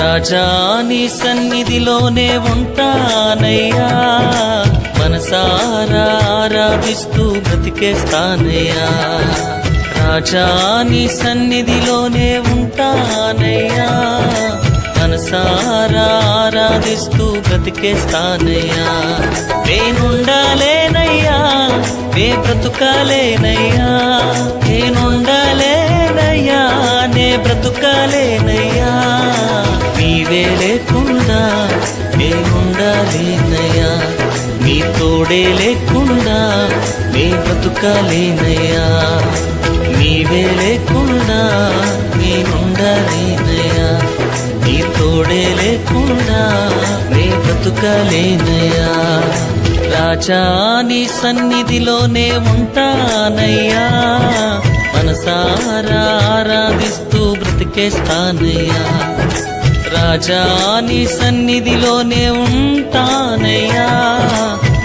రాజా నీ సన్నిధిలోనే ఉంటానయ్యా, మనసారా ఆరాధిస్తూ బ్రతికేస్తానయ్యా. రాజా నీ సన్నిధిలోనే ఉంటానయ్యా, మనసారా ఆరాధిస్తూ బ్రతికేస్తానయ్యా. నేనుండాలేనయ్యా, నే బ్రతుకాలేనయ్యా, నేనుండాలేనయ్యా, నే బ్రతుకాలేనయ్యా. నీవే లేకుండా నేనుండాలేనయ్యా, నీ తోడే లేకుండా నే బ్రతుకాలేనయ్యా. నీవే లేకుండా నేనుండాలేనయ్యా, నీ తోడే లేకుండా నే బ్రతుకాలేనయ్యా. రాజా నీ సన్నిధిలోనే ఉంటానయ్యా, మనసారా ఆరాధిస్తూ బ్రతికేస్తానయ్యా. రాజా నీ సన్నిధిలోనే ఉంటానయ్యా,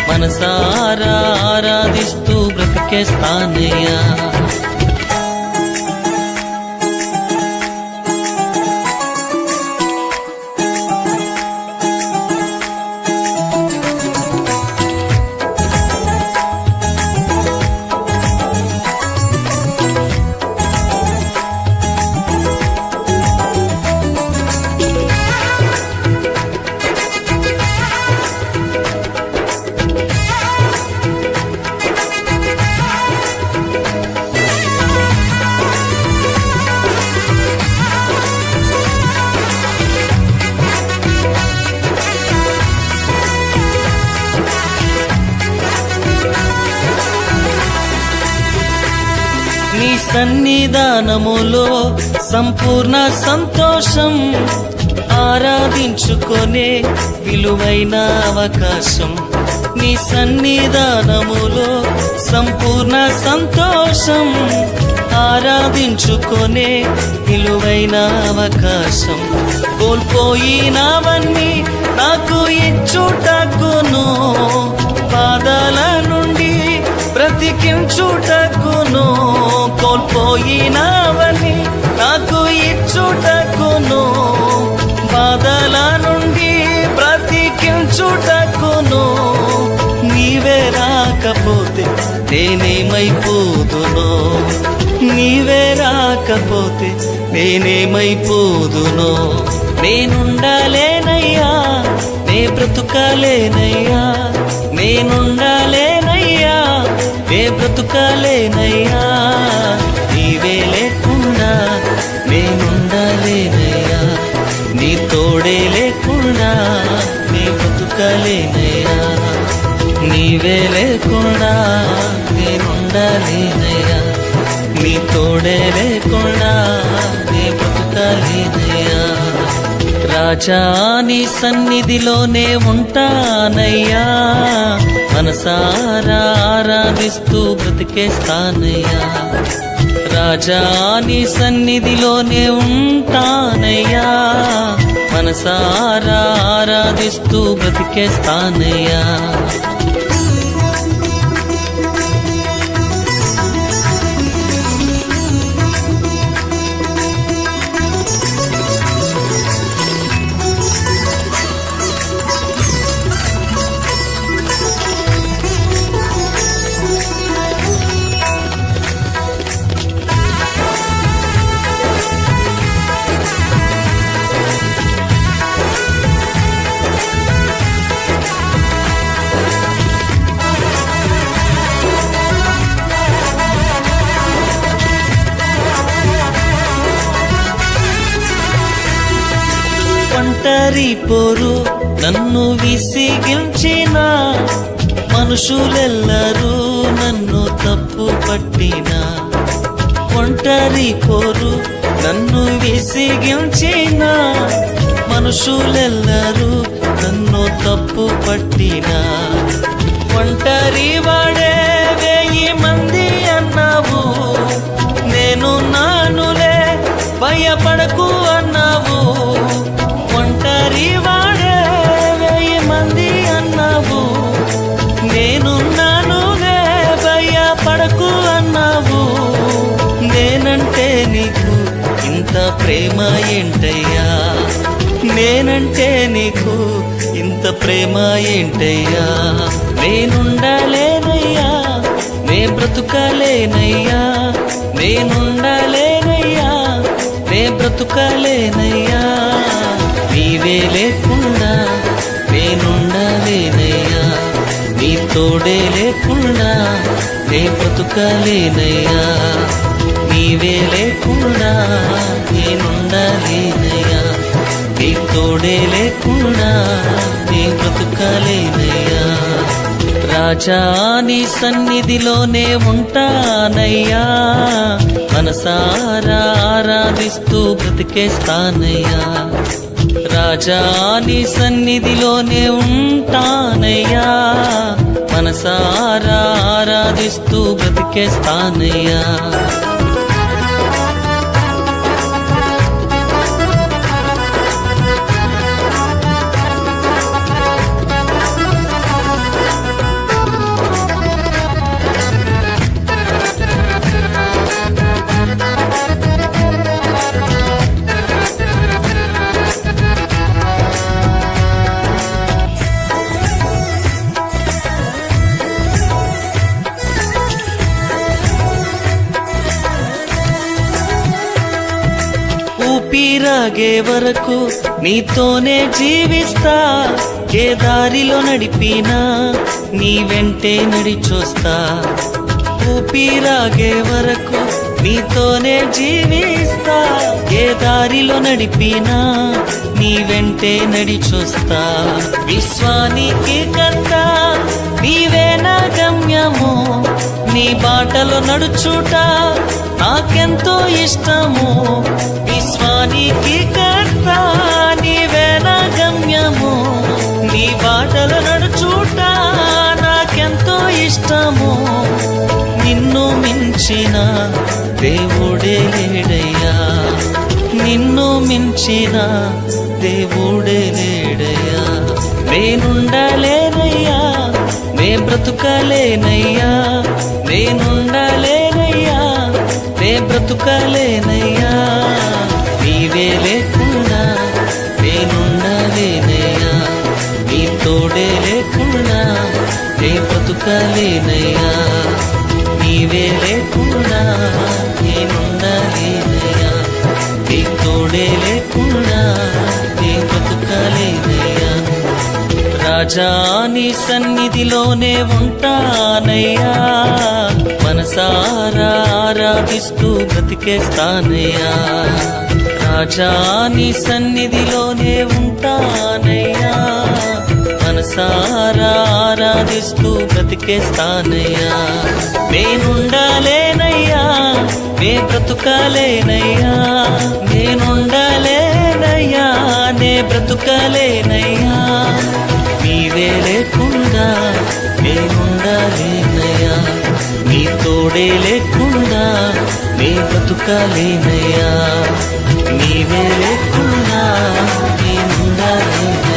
మనసారా ఆరాధిస్తూ బ్రతికేస్తానయ్యా. నీ సన్నిధానములో సంపూర్ణ సంతోషం, ఆరాధించుకొనే విలువైన అవకాశం. నీ సన్నిధానములో సంపూర్ణ సంతోషం, ఆరాధించుకొనే విలువైన అవకాశం. కోల్పోయినవన్నీ నాకు ఇచ్చుటకును, పాదాల నుండి బ్రతికించుటకును. కోల్పోయినవన్నీ నాకు ఇచ్చుటకును, బాధల నుండి బ్రతికించుటకును. నీవే రాకపోతే నేనేమైపోదునో, నీవే రాకపోతే నేనేమైపోదునో. నేనుండాలేనయ్యా, నే బ్రతుకాలేనయ్యా, నేనుండాలేనయ్యా, నే బ్రతుకాలేనయ్యా. నీవే లేకుండా నేనుండాలేనయ్యా, నీ తోడే లేకుండా నే బ్రతుకాలేనయ్యా. నీవే లేకుండా నేనుండాలేనయ్యా, నీ తోడే లేకుండా నే బ్రతుకాలేనయ్యా. రాజా నీ సన్నిధిలోనే ఉంటానయ్యా, మనసారా ఆరాధిస్తూ బ్రతికేస్తానయ్యా. రాజా నీ సన్నిధిలోనే ఉంటానయ్యా, మనసారా ఆరాధిస్తూ బ్రతికేస్తానయ్యా. ఒంటరి పోరు నన్ను విసిగించిన, మనుషులెల్లరూ నన్ను తప్పు పట్టిన. ఒంటరి పోరు నన్ను విసిగించిన, మనుషులెల్లరూ నన్ను తప్పు పట్టిన. ఒంటరి వాడే 1000 మంది అన్నావు, నేను నానులే భయపడకు అన్నావు. ఒంటరి వాడే 1000 మంది అన్నావు, నేను నానులే భయపడకు అన్నావు. నేనంటే నీకు ఇంత ప్రేమ ఏంటయ్యా, నేనంటే నీకు ఇంత ప్రేమ ఏంటయ్యా? నేనుండలేనయ్యా, నే బ్రతుకలేనయ్యా, నేనుండలేనయ్యా, నే బ్రతుకలేనయ్యా. నీవే లేకుండా నేనుండలేనయ్యా, నీ తోడే లేకుండా నే బ్రతుకలేనయ్యా. నీవే లేకుండా నేనుండలేనయ్యా, నీ తోడే లేకుండా నే బ్రతుకలేనయ్యా. రాజా నీ సన్నిధిలోనే ఉంటానయ్యా, మనసారా ఆరాధిస్తూ బ్రతికేస్తానయ్యా. రాజా నీ సన్నిధిలోనే ఉంటానయ్యా, మనసారా ఆరాధిస్తూ బ్రతికేస్తానయ్యా. ఊపిరాగే వరకు నీతోనే జీవిస్తా, ఏ దారిలో నడిపినా నీ వెంటే నడిచొస్తా. ఊపిరాగే వరకు నీతోనే జీవిస్తా, ఏ దారిలో నడిపినా నీ వెంటే నడిచొస్తా. విశ్వానికి కర్త నీవే నా గమ్యము, నీ బాటలో నడుచుట నాకెంతో ఇష్టము. విశ్వానికి కర్త నీవే నా గమ్యము, నీ బాటలో నడుచుట నాకెంతో ఇష్టము. నిన్ను మించిన దేవుడే లేడయ్యా, నిన్ను మించిన దేవుడే లేడయ్యా. నేనుండలేనయ్యా, నే బ్రతుకలేనయ్యా, నేనుండలేనయ్యా, నే బ్రతుకలేనయ్యా. నీవే లేకుండా నేనుండలేనయ్యా, నీ తోడే లేకుండా నే బ్రతుకలేనయ్యా. నీవే లేకుండా నేనుండలేనయ్యా, నీ తోడే లేకుండా నే బ్రతుకలేనయ్యా. రాజా నీ సన్నిధిలోనే ఉంటానయ్యా, మనసారా ఆరాధిస్తూ బ్రతికేస్తానయ్యా. రాజా నీ సన్నిధిలోనే ఉంటానయ్యా, మనసారా ఆరాధిస్తూ బ్రతికేస్తానయ్యా. నేనుండలేనయ్యా, నే బ్రతుకలేనయ్యా, నేనుండలేనయ్యా, నే బ్రతుకలేనయ్యా. నీవే లేకుండా నేనుండలేనయ్యా, నీ తోడే లేకుండా నే బ్రతుకలేనయ్యా. నీవే లేకుండా నేనుండలేనయ్యా,